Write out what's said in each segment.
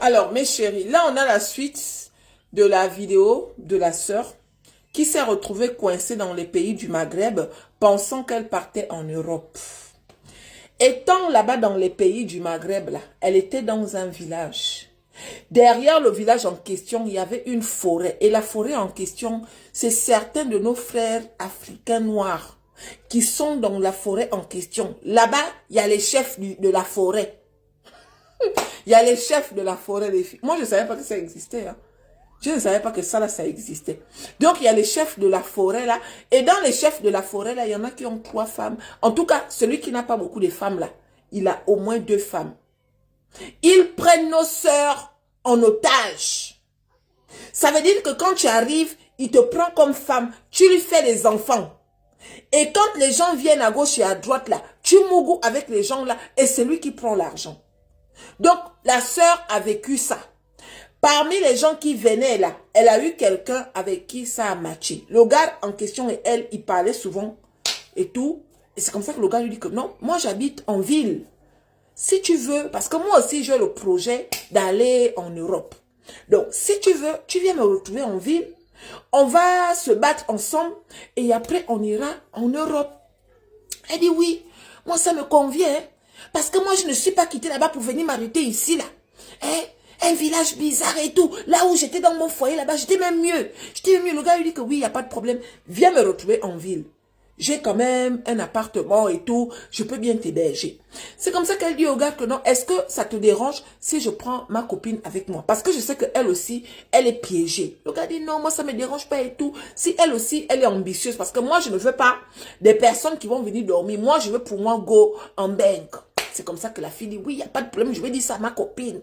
Alors, mes chéris, là, on a la suite de la vidéo de la sœur qui s'est retrouvée coincée dans les pays du Maghreb, pensant qu'elle partait en Europe. Étant là-bas dans les pays du Maghreb, là, elle était dans un village. Derrière le village en question, il y avait une forêt. Et la forêt en question, c'est certains de nos frères africains noirs qui sont dans la forêt en question. Là-bas, il y a les chefs de la forêt. Il y a les chefs de la forêt, les filles. Moi, je ne savais pas que ça existait. Hein. Je ne savais pas que ça, là, ça existait. Donc, il y a les chefs de la forêt, là. Et dans les chefs de la forêt, là, il y en a qui ont 3 femmes. En tout cas, celui qui n'a pas beaucoup de femmes, là, il a au moins 2 femmes. Ils prennent nos sœurs en otage. Ça veut dire que quand tu arrives, il te prend comme femme. Tu lui fais des enfants. Et quand les gens viennent à gauche et à droite, là, tu mougous avec les gens, là, et c'est lui qui prend l'argent. Donc, la sœur a vécu ça. Parmi les gens qui venaient là, elle a eu quelqu'un avec qui ça a matché. Le gars en question et elle, ils parlaient souvent et tout. Et c'est comme ça que le gars lui dit que non, moi j'habite en ville. Si tu veux, parce que moi aussi j'ai le projet d'aller en Europe. Donc, si tu veux, tu viens me retrouver en ville. On va se battre ensemble et après on ira en Europe. Elle dit oui, moi ça me convient. Hein, parce que moi je ne suis pas quittée là-bas pour venir m'arrêter ici là. Hein? Un village bizarre et tout. Là où j'étais dans mon foyer là-bas, j'étais même mieux. J'étais mieux. Le gars lui dit que oui, il n'y a pas de problème. Viens me retrouver en ville. J'ai quand même un appartement et tout. Je peux bien t'héberger. C'est comme ça qu'elle dit au gars que non. Est-ce que ça te dérange si je prends ma copine avec moi? Parce que je sais qu'elle aussi, elle est piégée. Le gars dit non, moi ça me dérange pas et tout. Si elle aussi, elle est ambitieuse. Parce que moi, je ne veux pas des personnes qui vont venir dormir. Moi, je veux pour moi go en bank. C'est comme ça que la fille dit oui, il n'y a pas de problème. Je vais dire ça à ma copine.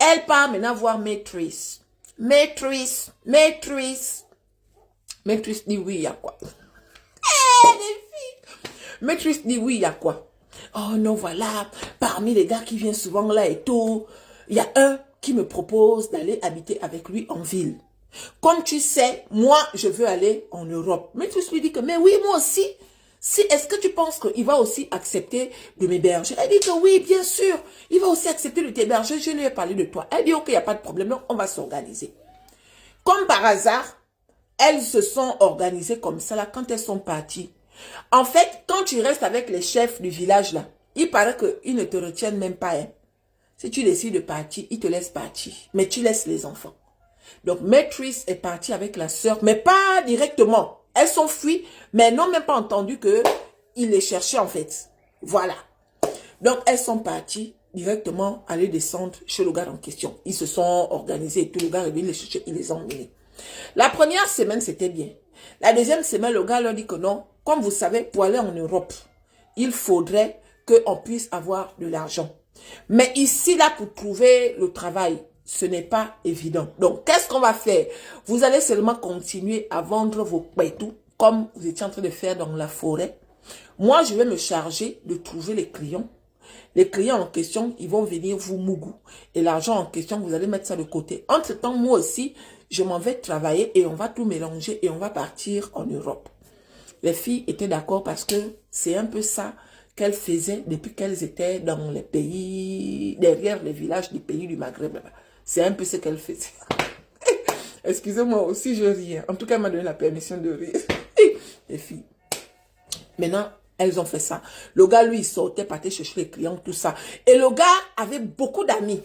Elle part maintenant voir Maîtrise. Maîtrise dit oui, il y a quoi? Les filles. Maîtrise dit oui, il y a quoi? Oh non, voilà, parmi les gars qui viennent souvent là et tout, il y a un qui me propose d'aller habiter avec lui en ville. Comme tu sais, moi, je veux aller en Europe. Maîtrise lui dit que, mais oui, moi aussi. Si, est-ce que tu penses qu'il va aussi accepter de m'héberger? Elle dit que oui, bien sûr. Il va aussi accepter de t'héberger. Je lui ai parlé de toi. Elle dit, ok, il n'y a pas de problème. Donc, on va s'organiser. Comme par hasard, elles se sont organisées comme ça là quand elles sont parties. En fait, quand tu restes avec les chefs du village là, il paraît qu'ils ne te retiennent même pas. Hein. Si tu décides de partir, ils te laissent partir. Mais tu laisses les enfants. Donc, Maîtrise est partie avec la sœur, mais pas directement. Elles sont fuies, mais n'ont même pas entendu qu'il les cherchait en fait. Voilà. Donc, elles sont parties directement aller descendre chez le gars en question. Ils se sont organisés et tout. Le gars est venu les chercher, ils les ont emmenés. La première semaine, c'était bien. La deuxième semaine, le gars leur dit que non. Comme vous savez, pour aller en Europe, il faudrait qu'on puisse avoir de l'argent. Mais ici, là, pour trouver le travail, ce n'est pas évident. Donc, qu'est-ce qu'on va faire? Vous allez seulement continuer à vendre vos pétous comme vous étiez en train de faire dans la forêt. Moi, je vais me charger de trouver les clients. Les clients en question, ils vont venir vous mougou. Et l'argent en question, vous allez mettre ça de côté. Entre-temps, moi aussi, je m'en vais travailler et on va tout mélanger et on va partir en Europe. Les filles étaient d'accord parce que c'est un peu ça qu'elles faisaient depuis qu'elles étaient dans les pays, derrière les villages du pays du Maghreb. C'est un peu ce qu'elles faisaient. Excusez-moi aussi, je ris. En tout cas, elle m'a donné la permission de rire. Les filles. Maintenant, elles ont fait ça. Le gars, lui, il sortait, partait chercher les clients, tout ça. Et le gars avait beaucoup d'amis.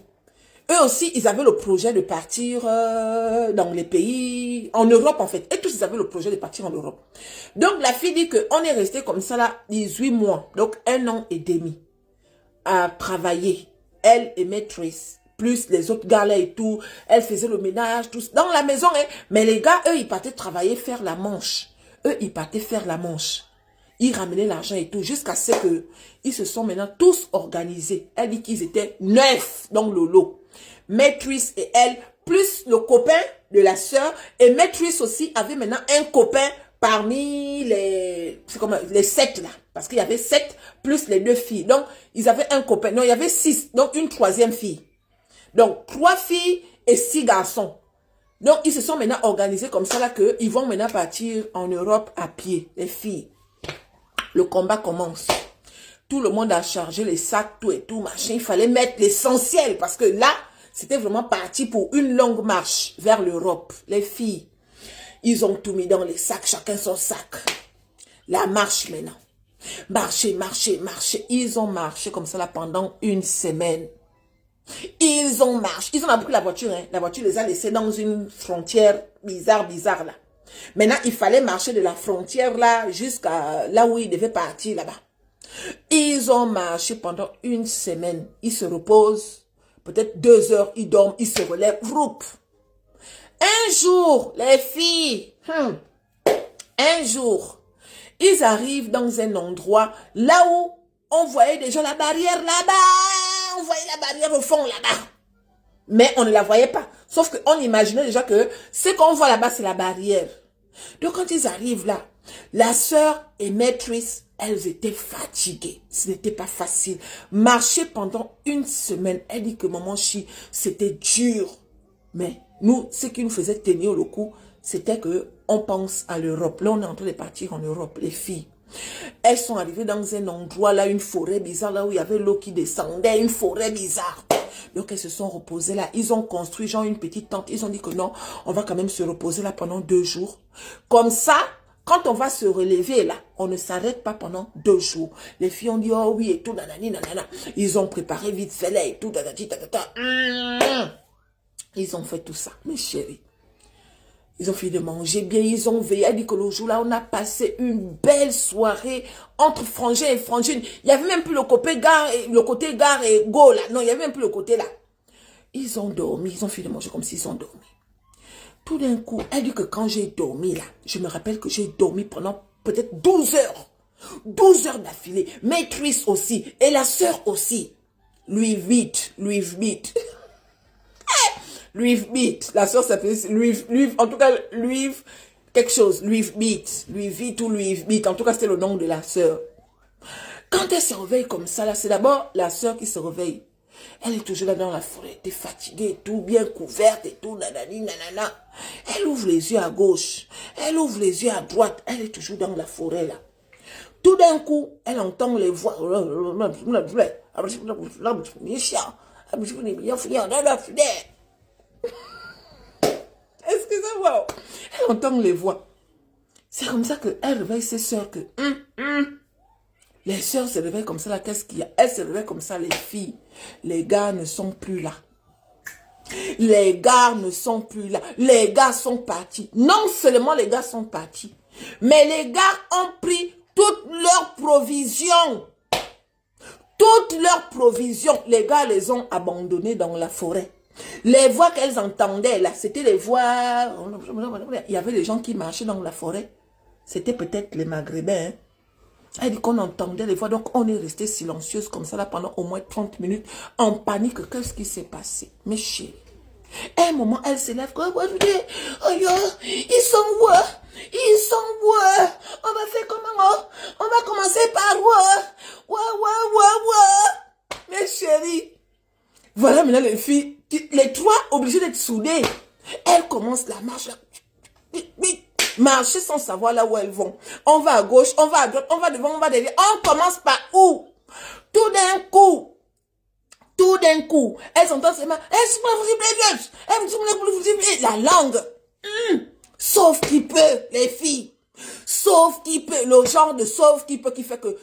Eux aussi, ils avaient le projet de partir dans les pays, en Europe en fait. Et tous, ils avaient le projet de partir en Europe. Donc, la fille dit qu'on est resté comme ça là 18 mois. Donc, 1 an et demi à travailler. Elle et Maîtrise. Plus les autres gars là et tout. Elle faisait le ménage, tout dans la maison. Hein. Mais les gars, eux, ils partaient travailler, faire la manche. Eux, ils partaient faire la manche. Ils ramenaient l'argent et tout, jusqu'à ce que ils se sont maintenant tous organisés. Elle dit qu'ils étaient 9 dans le lot. Maîtrise et elle, plus le copain de la sœur. Et Maîtrise aussi avait maintenant un copain parmi les 7 là. Parce qu'il y avait 7 plus les 2 filles. Donc, ils avaient un copain. Non, il y avait 6. Donc, une 3e fille. Donc, 3 filles et 6 garçons. Donc, ils se sont maintenant organisés comme ça là qu'ils vont maintenant partir en Europe à pied, les filles. Le combat commence. Tout le monde a chargé les sacs, tout et tout, machin. Il fallait mettre l'essentiel parce que là, C'était vraiment parti pour une longue marche vers l'Europe. Les filles, ils ont tout mis dans les sacs, chacun son sac. La marche maintenant. Marcher, marcher, marcher. Ils ont marché comme ça là pendant une semaine. Ils ont marché. Ils ont pris la voiture. Hein. La voiture les a laissés dans une frontière bizarre là. Maintenant, il fallait marcher de la frontière là jusqu'à là où ils devaient partir là-bas. Ils ont marché pendant une semaine. Ils se reposent. Peut-être 2 heures, ils dorment, ils se relèvent. Roup. Un jour, les filles. Un jour, ils arrivent dans un endroit là où on voyait déjà la barrière là-bas. On voyait la barrière au fond là-bas. Mais on ne la voyait pas. Sauf qu'on imaginait déjà que ce qu'on voit là-bas, c'est la barrière. Donc quand ils arrivent là, la sœur et maîtresse, elles étaient fatiguées. Ce n'était pas facile. Marcher pendant une semaine, elle dit que maman Chi, c'était dur. Mais nous, ce qui nous faisait tenir le coup, c'était que on pense à l'Europe. Là, on est en train de partir en Europe, les filles. Elles sont arrivées dans un endroit là, une forêt bizarre, là où il y avait l'eau qui descendait, une forêt bizarre. Donc elles se sont reposées là. Ils ont construit genre une petite tente. Ils ont dit que non, on va quand même se reposer là pendant 2 jours. Comme ça, quand on va se relever là, on ne s'arrête pas pendant 2 jours. Les filles ont dit oh oui et tout, nanani, nanana. Ils ont préparé vite fait là et tout, nanani, nanana. Ils ont fait tout ça, mes chéris. Ils ont fini de manger bien, ils ont veillé. Elle dit que le jour là, on a passé une belle soirée entre frangins et frangines. Il n'y avait même plus le côté gare et go là. Non, il n'y avait même plus le côté là. Ils ont dormi, ils ont fini de manger comme s'ils ont dormi. Tout d'un coup, elle dit que quand j'ai dormi là, je me rappelle que j'ai dormi pendant peut-être 12 heures. 12 heures d'affilée. Maîtresse aussi. Et la sœur aussi. Louis vite. Louis Beat, la soeur s'appelait Louis, en tout cas, Louis, quelque chose, Louis Beat, Louis Vite ou Louis Beat, en tout cas, c'était le nom de la soeur. Quand elle se réveille comme ça, là, c'est d'abord la soeur qui se réveille. Elle est toujours là dans la forêt, elle est fatiguée, tout bien couverte et tout, nanani, nanana. Elle ouvre les yeux à gauche, elle ouvre les yeux à droite, elle est toujours dans la forêt, là. Tout d'un coup, elle entend les voix. Excusez-moi. Elle entend les voix. C'est comme ça qu'elle réveille ses soeurs que... Les soeurs se réveillent comme ça là. Qu'est-ce qu'il y a? Elles se réveillent comme ça, les filles. Les gars ne sont plus là. Les gars ne sont plus là. Les gars sont partis. Non seulement les gars sont partis, mais les gars ont pris toutes leurs provisions. Toutes leurs provisions. Les gars les ont abandonnées dans la forêt. Les voix qu'elles entendaient là, c'était les voix... Il y avait les gens qui marchaient dans la forêt. C'était peut-être les Maghrébins. Hein. Elle dit qu'on entendait les voix, donc on est resté silencieuse comme ça là pendant au moins 30 minutes, en panique. Qu'est-ce qui s'est passé? Mes chéris. À un moment, elle s'élève. Ils sont où? Ils sont où? On va faire comment? On va commencer par où? Mes chéris. Voilà maintenant les filles, les trois obligées d'être soudées. Elles commencent la marche là. Marcher sans savoir là où elles vont. On va à gauche, on va à droite, on va devant, on va derrière. On commence par où? Tout d'un coup, elles entendent seulement la langue. Sauf qui peut, les filles. Sauf qui peut, le genre de sauf qui peut qui fait que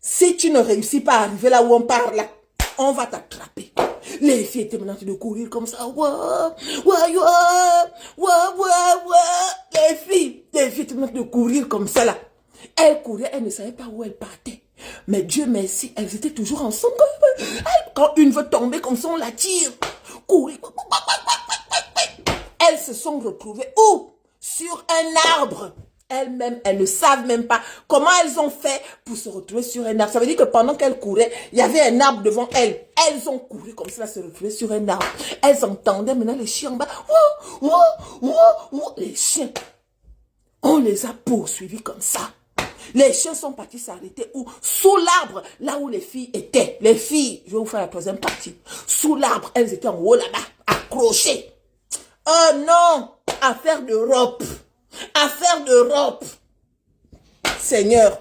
si tu ne réussis pas à arriver là où on parle là, on va t'attraper. Les filles étaient maintenant de courir comme ça. Les filles étaient maintenant de courir comme ça là. Elles couraient, elles ne savaient pas où elles partaient. Mais Dieu merci, elles étaient toujours ensemble. Quand une veut tomber comme ça, on la tire. Courir. Elles se sont retrouvées où? Sur un arbre. Elles-mêmes, elles ne savent même pas comment elles ont fait pour se retrouver sur un arbre. Ça veut dire que pendant qu'elles couraient, il y avait un arbre devant elles. Elles ont couru comme ça, se retrouver sur un arbre. Elles entendaient maintenant les chiens en bas. Les chiens, on les a poursuivis comme ça. Les chiens sont partis s'arrêter où? Sous l'arbre, là où les filles étaient. Les filles, je vais vous faire la troisième partie. Sous l'arbre, elles étaient en haut là-bas, accrochées. Oh non, affaire d'Europe. Affaire d'Europe. Seigneur.